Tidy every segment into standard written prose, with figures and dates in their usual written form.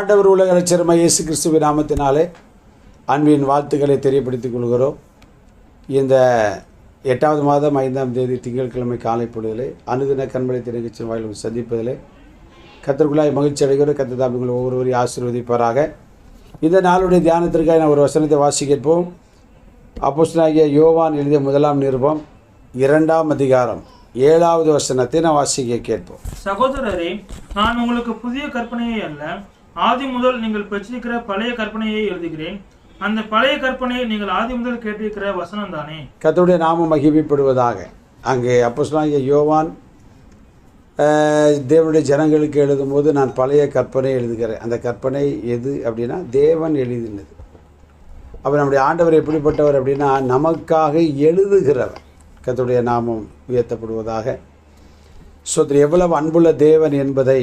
ஆண்டவர் உலக இரட்சகர் இயேசு கிறிஸ்துவின் நாமத்தினாலே அன்பின் வாழ்த்துக்களை தெரியப்படுத்திக் கொள்கிறோம். இந்த 8வது மாதம் 5ஆம் தேதி திங்கட்கிழமை காலை பொழுதிலே அனுதின கண்மலை நிகழ்ச்சியின் வாயிலும் சந்திப்பதிலே கர்த்தருக்குள்ளாய் மகிழ்ச்சி அடைகிற கர்த்தர் தாமே உங்கள் ஒவ்வொருவரையும் ஆசீர்வதிப்பாராக. இந்த நாளுடைய தியானத்திற்காக நான் ஒரு வசனத்தை வாசிப்போம். அப்போஸ்தலனாகிய யோவான் எழுதிய 1ஆம் நிருபம் 2ஆம் அதிகாரம் 7வது வசனத்தை நான் வாசிக்க கேட்போம். சகோதரரே, நான் உங்களுக்கு புதிய கற்பனையை அல்ல, ஆதி முதல் நீங்கள் பெற்றிருக்கிற பழைய கற்பனையை எழுதுகிறேன். அந்த பழைய கற்பனையை நீங்கள் ஆதி முதல் கேட்டிருக்கிற வசனம் தானே. கர்த்தருடைய நாமம் மகிமைப்படுவதாக. அங்கே அப்போஸ்தலனாகிய யோவான் தேவனுடைய ஜனங்களுக்கு எழுதும்போது நான் பழைய கற்பனை எழுதுகிறேன். அந்த கற்பனை எது அப்படின்னா தேவன் எழுதினது. அப்போ நம்முடைய ஆண்டவர் எப்படிப்பட்டவர் அப்படின்னா நமக்காக எழுதுகிறவர். கர்த்தருடைய நாமம் உயர்த்தப்படுவதாக. எவ்வளவு அன்புள்ள தேவன் என்பதை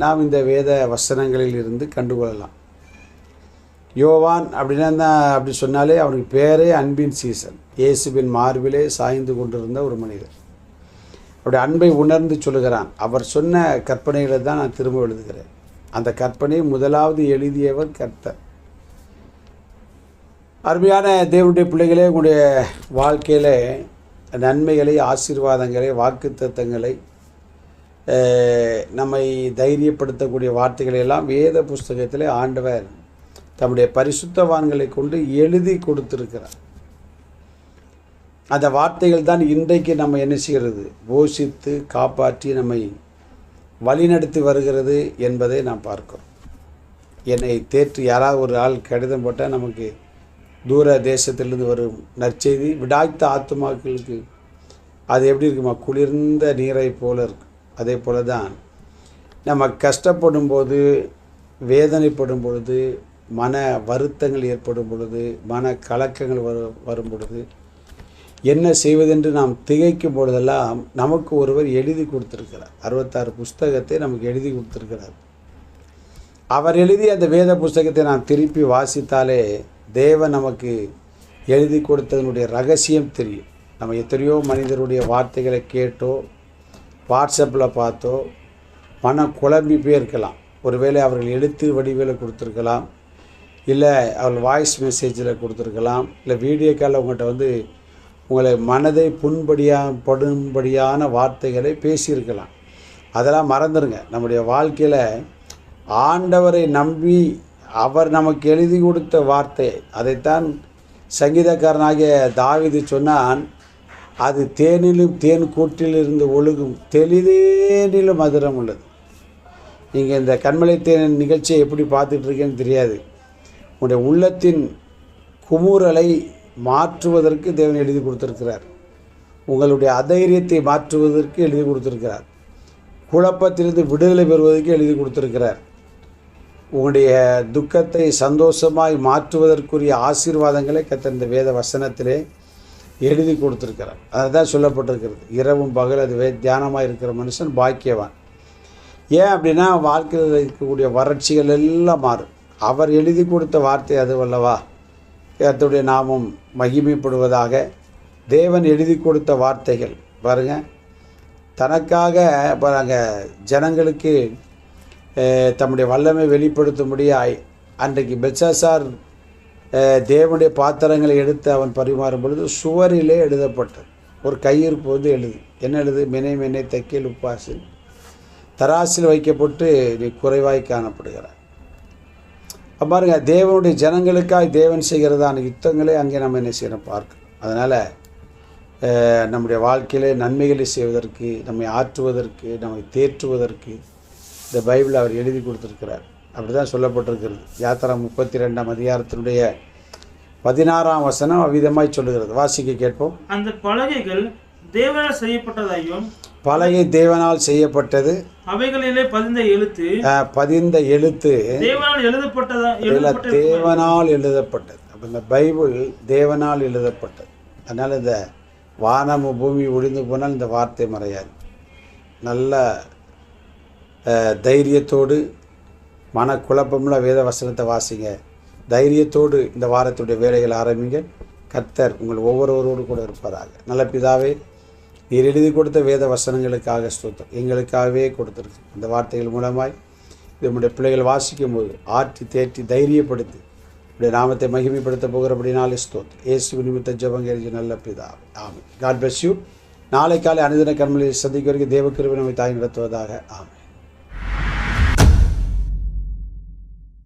நாம் இந்த வேத வசனங்களில் இருந்து கண்டுகொள்ளலாம். யோவான் அப்படின்னா அப்படி சொன்னாலே அவனுக்கு பேரே அன்பின் சீசன். இயேசுவின் மார்பிலே சாய்ந்து கொண்டிருந்த ஒரு மனிதர். அவருடைய அன்பை உணர்ந்து சொல்லுகிறான். அவர் சொன்ன கற்பனைகளை தான் நான் திரும்ப எழுதுகிறேன். அந்த கற்பனை முதலாவது எழுதியவர் கர்த்தர். அருமையான தேவனுடைய பிள்ளைகளே, உங்களுடைய வாழ்க்கையில் நன்மைகளை, ஆசீர்வாதங்களை, வாக்குத்தத்தங்களை, நம்மை தைரியப்படுத்தக்கூடிய வார்த்தைகளை எல்லாம் வேத புஸ்தகத்தில் ஆண்டவர் தம்முடைய பரிசுத்தவான்களை கொண்டு எழுதி கொடுத்திருக்கிறார். அந்த வார்த்தைகள் தான் இன்றைக்கு நம்ம என்ன செய்கிறது, போஷித்து காப்பாற்றி நம்மை வழிநடத்தி வருகிறது என்பதை நாம் பார்க்கிறோம். என்னை தேற்று யாராவது ஒரு ஆள் கடிதம் போட்டால் நமக்கு தூர தேசத்திலிருந்து வரும் நற்செய்தி விடாய்த்த ஆத்துமாக்களுக்கு அது எப்படி இருக்குமா, குளிர்ந்த நீரை போல இருக்கும். அதே போல தான் நம்ம கஷ்டப்படும் போது, வேதனைப்படும் பொழுது, மன வருத்தங்கள் ஏற்படும் பொழுது, மன கலக்கங்கள் வரும் பொழுது, என்ன செய்வதென்று நாம் திகைக்கும் பொழுதெல்லாம் நமக்கு ஒருவர் எழுதி கொடுத்துருக்கிறார். 66 புஸ்தகத்தை நமக்கு எழுதி கொடுத்துருக்கிறார். அவர் எழுதி அந்த வேத புஸ்தகத்தை நாம் திருப்பி வாசித்தாலே தேவன் நமக்கு எழுதி கொடுத்ததனுடைய ரகசியம் தெரியும். நம்ம எத்தனையோ மனிதருடைய வார்த்தைகளை கேட்டோ வாட்ஸ்அப்பில் பார்த்தோ மனம் குழம்பி போயிருக்கலாம். ஒருவேளை அவர்கள் எழுத்து வடிவில் கொடுத்துருக்கலாம், இல்லை அவர்கள் வாய்ஸ் மெசேஜில் கொடுத்துருக்கலாம், இல்லை வீடியோ காலில் உங்கள்கிட்ட உங்களை மனதை படும்படியான வார்த்தைகளை பேசியிருக்கலாம். அதெல்லாம் மறந்துடுங்க. நம்முடைய வாழ்க்கையில் ஆண்டவரை நம்பி அவர் நமக்கு எழுதி கொடுத்த வார்த்தை, அதைத்தான் சங்கீதக்காரனாகிய தாவீது சொன்னான், அது தேனிலும் தேன் கூட்டிலிருந்து ஒழுகும் தெளிதேனிலும் மதுரம் உள்ளது. நீங்கள் இந்த கண்மலை தேன் நிகழ்ச்சியை எப்படி பார்த்துட்ருக்கேன்னு தெரியாது. உங்களுடைய உள்ளத்தின் குமுறலை மாற்றுவதற்கு தேவன் எழுதி கொடுத்துருக்கிறார். உங்களுடைய அதைரியத்தை மாற்றுவதற்கு எழுதி கொடுத்துருக்கிறார். குழப்பத்திலிருந்து விடுதலை பெறுவதற்கு எழுதி கொடுத்துருக்கிறார். உங்களுடைய துக்கத்தை சந்தோஷமாய் மாற்றுவதற்குரிய ஆசீர்வாதங்களை கர்த்தர் இந்த வேத வசனத்திலே எழுதி கொடுத்துருக்கிறார். அதுதான் சொல்லப்பட்டிருக்கிறது. இரவும் பகல் அது தியானமாக இருக்கிற மனுஷன் பாக்கியவான். ஏன் அப்படின்னா வாழ்க்கையில் இருக்கக்கூடிய வறட்சிகள் எல்லாம் மாறும். அவர் எழுதி கொடுத்த வார்த்தை அதுவல்லவா. கர்த்தருடைய நாமம் மகிமைப்படுவதாக. தேவன் எழுதி கொடுத்த வார்த்தைகள் பாருங்கள், தனக்காக பாருங்கள் ஜனங்களுக்கு தம்முடைய வல்லமை வெளிப்படுத்தும்படியாய் அன்றைக்கு பெல்சாசார் தேவனுடைய பாத்திரங்களை எடுத்து அவன் பரிமாறும் பொழுது சுவரிலே எழுதப்பட்டது ஒரு கையிருப்பு எழுது. என்ன எழுது? மெனை மெனை தைக்கல் உப்பாசில் தராசில் வைக்கப்பட்டு நீ குறைவாய் காணப்படுகிறார். பாருங்க, தேவனுடைய ஜனங்களுக்காக தேவன் செய்கிறதான யுத்தங்களை அங்கே நம்ம என்ன செய்யணும் பார்க்கணும். அதனால் நம்முடைய வாழ்க்கையிலே நன்மைகளை செய்வதற்கு, நம்மை ஆற்றுவதற்கு, நம்மை தேற்றுவதற்கு இந்த பைபிள் அவர் எழுதி கொடுத்துருக்கிறார். அப்படி தான் சொல்லப்பட்டிருக்கிறது. யாத்திரா 32ஆம் அதிகாரத்தினுடைய 16ஆம் வசனம் அவ்விதமாய் சொல்லுகிறது. வாசிக்க கேட்போம். அந்த பலகைகள் தேவனால் செய்யப்பட்டதையும், பலகை தேவனால் செய்யப்பட்டது, அவைகளிலே பதிந்த எழுத்து தேவனால் எழுதப்பட்டது. அப்போ இந்த பைபிள் தேவனால் எழுதப்பட்டது. அதனால் இந்த வானம் பூமி ஒழிந்து போனால் இந்த வார்த்தை மறையாது. நல்ல தைரியத்தோடு, மனக்குழப்பமுள்ள வேத வசனத்தை வாசிங்க. தைரியத்தோடு இந்த வாரத்துடைய வேலைகளை ஆரம்பிங்க. கர்த்தர் உங்கள் ஒவ்வொருவரோடு கூட இருப்பதாக. நல்ல பிதாவே, நீர் எழுதி கொடுத்த வேத வசனங்களுக்காக ஸ்தோத்திரம். எங்களுக்காகவே கொடுத்துருக்கு. இந்த வார்த்தைகள் மூலமாய் இது நம்முடைய பிள்ளைகள் வாசிக்கும் போது ஆற்றி தேற்றி தைரியப்படுத்தி உடைய நாமத்தை மகிமைப்படுத்த போகிறபடினாலே ஸ்தோத்திரம். இயேசு நிமித்த ஜெபங்கேறி நல்ல பிதாவே, ஆமென். God bless you. நாளை காலை அனுதின கர்மங்களில் சந்திக்க வரைக்கும் தேவ கிருபை நம்மை தாய் நடத்துவதாக. ஆமென்.